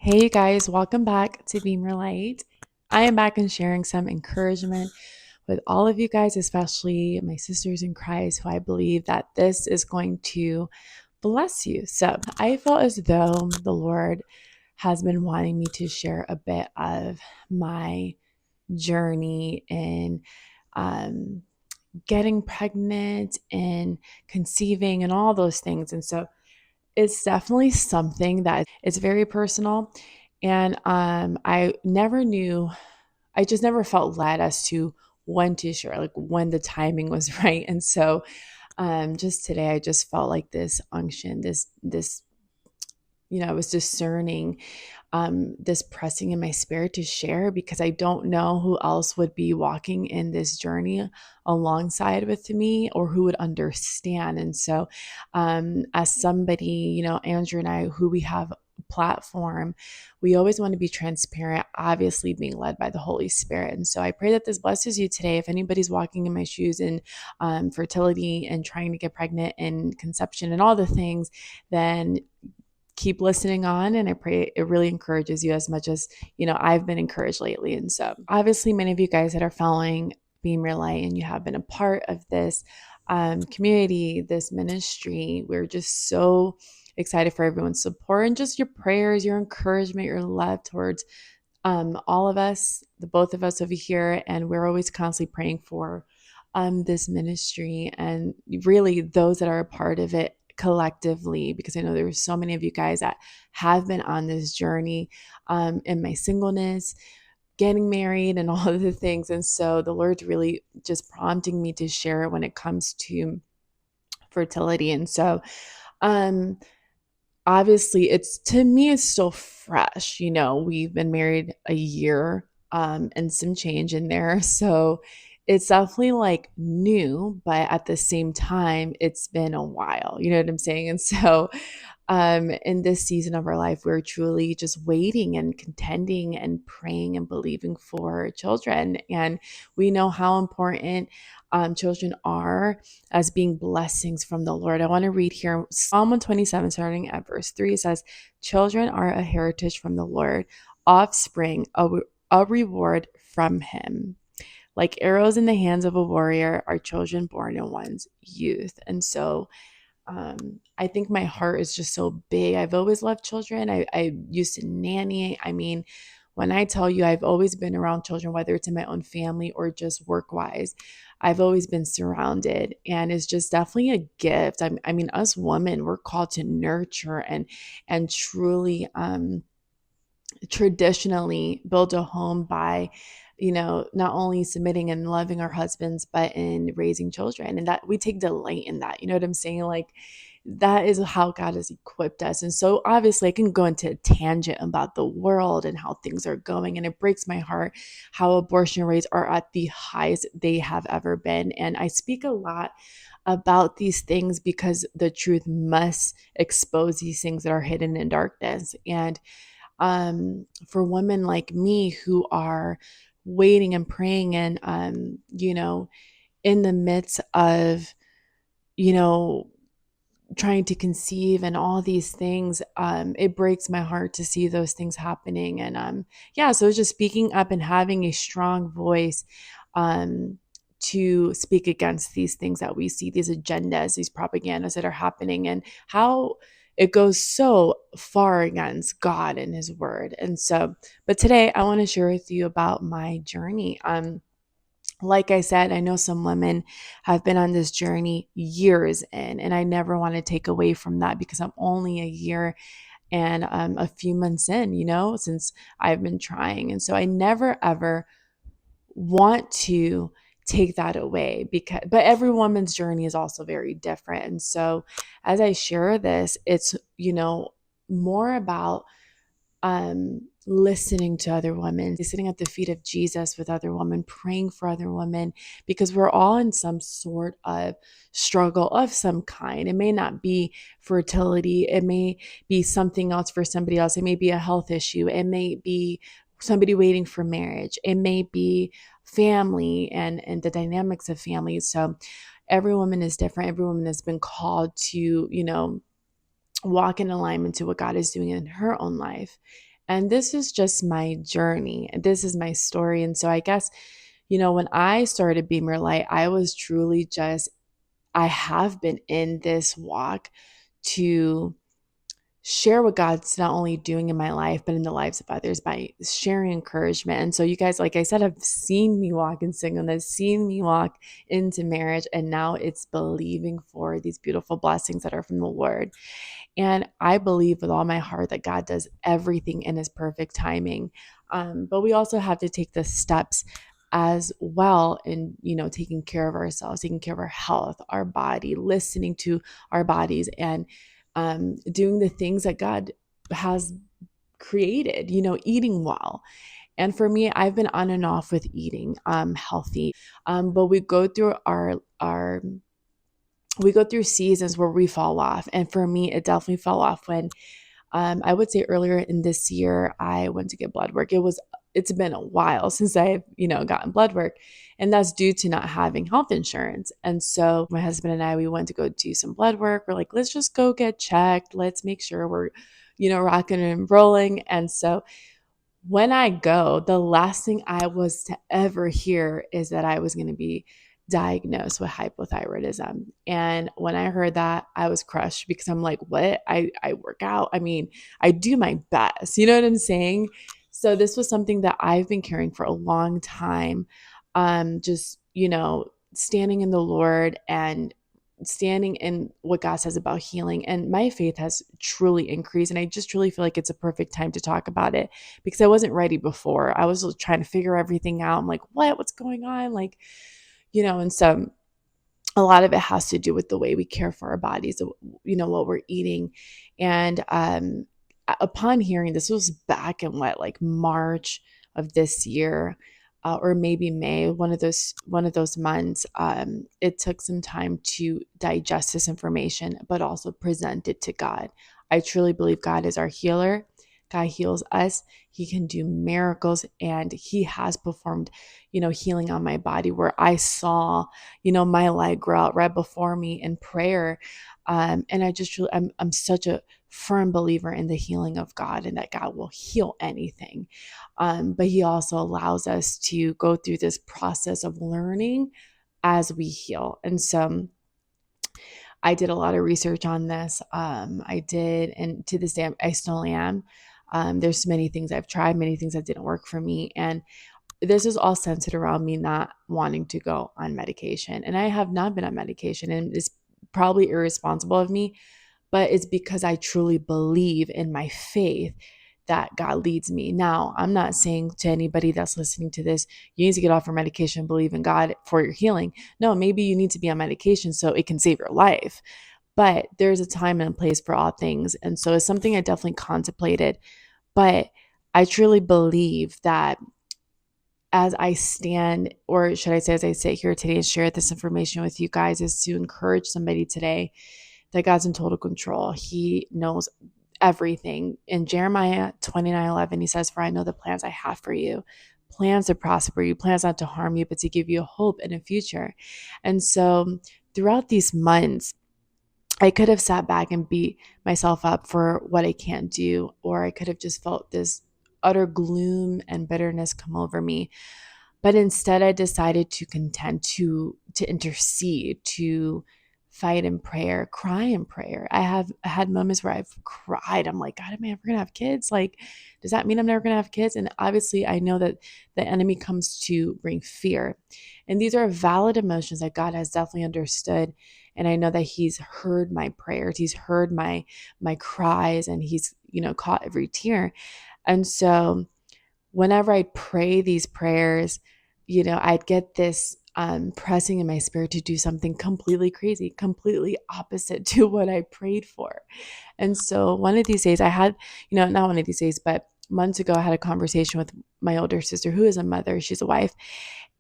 Hey, you guys, welcome back to Beam Your Light. I am back and sharing some encouragement with all of you guys, especially my sisters in Christ, who I believe that this is going to bless you. So I felt as though the Lord has been wanting me to share a bit of my journey in um, getting pregnant and conceiving and all those things. And so it's definitely something that it's very personal. And I just never felt led as to when to share, like when the timing was right. And so just today I just felt like this unction, I was discerning this pressing in my spirit to share because I don't know who else would be walking in this journey alongside with me or who would understand. And so, as somebody, Andrew and I, who we have a platform, we always want to be transparent, obviously being led by the Holy Spirit. And so I pray that this blesses you today. If anybody's walking in my shoes in fertility and trying to get pregnant and conception and all the things, then keep listening on, and I pray it really encourages you as much as I've been encouraged lately. And so obviously many of you guys that are following Beam Your Light and you have been a part of this community, this ministry, we're just so excited for everyone's support and just your prayers, your encouragement, your love towards all of us, the both of us over here. And we're always constantly praying for this ministry and really those that are a part of it collectively, because I know there's so many of you guys that have been on this journey in my singleness, getting married, and all of the things. And so the Lord's really just prompting me to share when it comes to fertility. And so, um, obviously it's to me it's still fresh. We've been married a year and some change in there, so it's definitely like new, but at the same time it's been a while, you know what I'm saying? And so in this season of our life, we're truly just waiting and contending and praying and believing for children. And we know how important children are as being blessings from the Lord. I want to read here Psalm 127, starting at verse 3. It says, children are a heritage from the Lord, offspring, a reward from him. Like arrows in the hands of a warrior are children born in one's youth. And so I think my heart is just so big. I've always loved children. I used to nanny. I mean, when I tell you I've always been around children, whether it's in my own family or just work wise, I've always been surrounded. And it's just definitely a gift. I mean, us women, we're called to nurture and truly traditionally build a home by not only submitting and loving our husbands but in raising children, and that we take delight in that. You know what I'm saying? Like, that is how God has equipped us. And so obviously I can go into a tangent about the world and how things are going, and it breaks my heart how abortion rates are at the highest they have ever been. And I speak a lot about these things because the truth must expose these things that are hidden in darkness. And for women like me who are waiting and praying and in the midst of you know trying to conceive and all these things, it breaks my heart to see those things happening. And yeah, so it's just speaking up and having a strong voice to speak against these things that we see, these agendas, these propagandas that are happening, and how it goes so far against God and his word. And so, but today I want to share with you about my journey. Like I said, I know some women have been on this journey years in, and I never want to take away from that because I'm only a year and a few months in, since I've been trying. And so I never ever want to take that away, but every woman's journey is also very different. And so as I share this, it's, more about listening to other women, sitting at the feet of Jesus with other women, praying for other women, because we're all in some sort of struggle of some kind. It may not be fertility, it may be something else for somebody else, it may be a health issue, it may be somebody waiting for marriage, it may be family and the dynamics of family. So every woman is different. Every woman has been called to, walk in alignment to what God is doing in her own life. And this is just my journey. This is my story. And so I guess, when I started Beamer Light, I was truly just, I have been in this walk to share what God's not only doing in my life, but in the lives of others by sharing encouragement. And so, you guys, like I said, have seen me walk in singleness, seen me walk into marriage, and now it's believing for these beautiful blessings that are from the Lord. And I believe with all my heart that God does everything in his perfect timing. But we also have to take the steps as well in, taking care of ourselves, taking care of our health, our body, listening to our bodies, and doing the things that God has created, eating well. And for me, I've been on and off with eating healthy. But we go through seasons where we fall off. And for me, it definitely fell off when I would say earlier in this year, I went to get blood work. It's been a while since I've, gotten blood work, and that's due to not having health insurance. And so my husband and I, we went to go do some blood work. We're like, let's just go get checked. Let's make sure we're, rocking and rolling. And so when I go, the last thing I was to ever hear is that I was going to be diagnosed with hypothyroidism. And when I heard that, I was crushed because I'm like, what? I work out. I mean, I do my best. You know what I'm saying? So this was something that I've been carrying for a long time. Just, standing in the Lord and standing in what God says about healing. And my faith has truly increased. And I just truly feel like it's a perfect time to talk about it because I wasn't ready before. I was trying to figure everything out. I'm like, what's going on? Like, and so a lot of it has to do with the way we care for our bodies, what we're eating. And upon hearing this was back in like March of this year, or maybe May, one of those months. It took some time to digest this information, but also present it to God. I truly believe God is our healer. God heals us. He can do miracles, and he has performed, healing on my body where I saw, my leg grow out right before me in prayer. And I just really, I'm such a firm believer in the healing of God and that God will heal anything. But he also allows us to go through this process of learning as we heal. And so I did a lot of research on this. I did, and to this day, I still am. There's many things I've tried, many things that didn't work for me. And this is all centered around me not wanting to go on medication. And I have not been on medication, and it's probably irresponsible of me, but it's because I truly believe in my faith that God leads me. Now, I'm not saying to anybody that's listening to this, you need to get off your medication and believe in God for your healing. No, maybe you need to be on medication so it can save your life. But there's a time and a place for all things. And so it's something I definitely contemplated. But I truly believe that as I stand, or should I say, as I sit here today and share this information with you guys, is to encourage somebody today that God's in total control. He knows everything. In Jeremiah 29:11, he says, "For I know the plans I have for you, plans to prosper you, plans not to harm you, but to give you a hope and a future." And so throughout these months, I could have sat back and beat myself up for what I can't do, or I could have just felt this utter gloom and bitterness come over me. But instead, I decided to contend, to intercede, to fight in prayer, cry in prayer. I have had moments where I've cried. I'm like, God, am I ever gonna have kids? Like, does that mean I'm never gonna have kids? And obviously, I know that the enemy comes to bring fear, and these are valid emotions that God has definitely understood. And I know that He's heard my prayers. He's heard my cries, and He's caught every tear. And so whenever I'd pray these prayers, I'd get this pressing in my spirit to do something completely crazy, completely opposite to what I prayed for. And so one of these days I had, not one of these days, but months ago, I had a conversation with my older sister, who is a mother. She's a wife.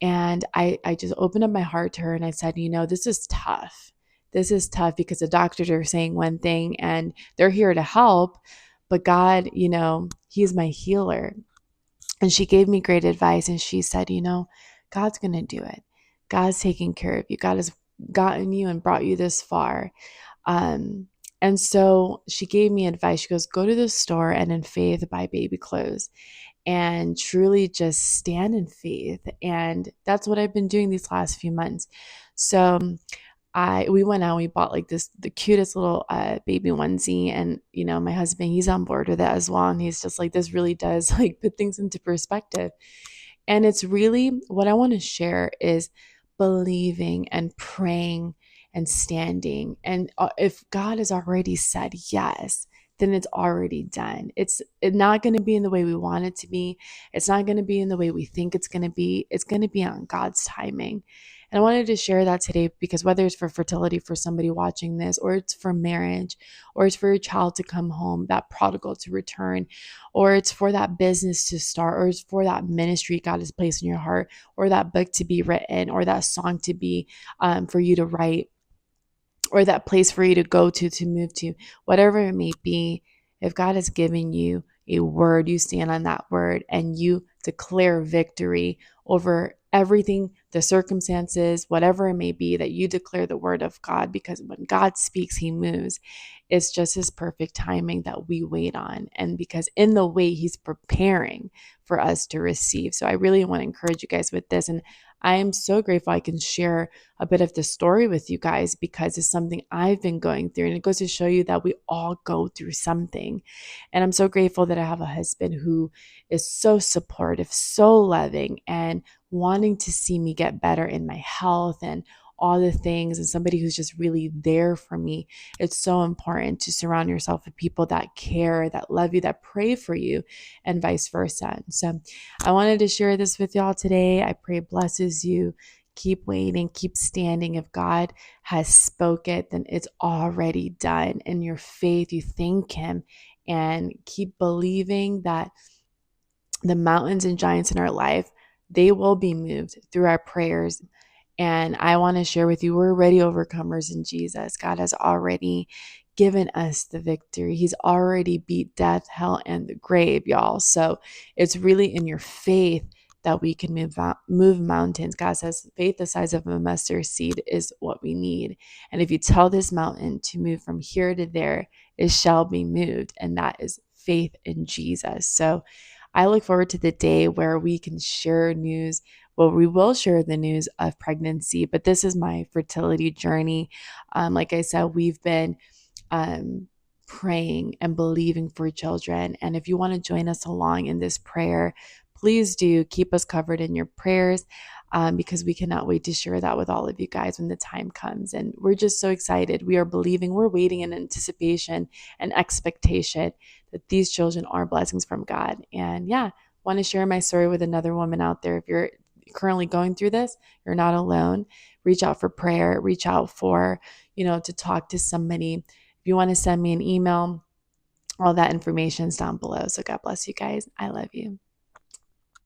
And I just opened up my heart to her and I said, this is tough. This is tough because the doctors are saying one thing and they're here to help. But God, He's my healer. And she gave me great advice. And she said, God's going to do it. God's taking care of you. God has gotten you and brought you this far. And so she gave me advice. She goes, go to the store and in faith buy baby clothes and truly just stand in faith. And that's what I've been doing these last few months. So I we went out, we bought like the cutest little baby onesie, and my husband, he's on board with it as well, and he's just like, this really does like put things into perspective. And it's really what I want to share is believing and praying and standing. And if God has already said yes, then it's already done. It's not going to be in the way we want it to be. It's not going to be in the way we think it's going to be. It's going to be on God's timing. And I wanted to share that today because whether it's for fertility for somebody watching this, or it's for marriage, or it's for your child to come home, that prodigal to return, or it's for that business to start, or it's for that ministry God has placed in your heart, or that book to be written, or that song to be for you to write, or that place for you to go to move to, whatever it may be. If God has given you a word, you stand on that word and you declare victory over everything, the circumstances, whatever it may be, that you declare the word of God, because when God speaks, he moves. It's just his perfect timing that we wait on. And because in the wait, he's preparing for us to receive. So I really want to encourage you guys with this. And I am so grateful I can share a bit of the story with you guys because it's something I've been going through. And it goes to show you that we all go through something. And I'm so grateful that I have a husband who is so supportive, so loving, and wanting to see me get better in my health and all the things, and somebody who's just really there for me. It's so important to surround yourself with people that care, that love you, that pray for you, and vice versa. So I wanted to share this with y'all today. I pray it blesses you. Keep waiting, keep standing. If God has spoken, then it's already done. In your faith, you thank him and keep believing that the mountains and giants in our life, they will be moved through our prayers. And I want to share with you, we're already overcomers in Jesus. God has already given us the victory. He's already beat death, hell, and the grave, y'all. So it's really in your faith that we can move mountains. God says faith the size of a mustard seed is what we need. And if you tell this mountain to move from here to there, it shall be moved. And that is faith in Jesus. So I look forward to the day where we can share news. Well, we will share the news of pregnancy, but this is my fertility journey. Like I said, we've been um, praying and believing for children. And if you want to join us along in this prayer, please do keep us covered in your prayers, because we cannot wait to share that with all of you guys when the time comes. And we're just so excited. We are believing, we're waiting in anticipation and expectation that these children are blessings from God. And yeah, want to share my story with another woman out there. If you're currently going through this, you're not alone. Reach out for prayer, reach out for, to talk to somebody. If you want to send me an email, all that information is down below. So God bless you guys. I love you.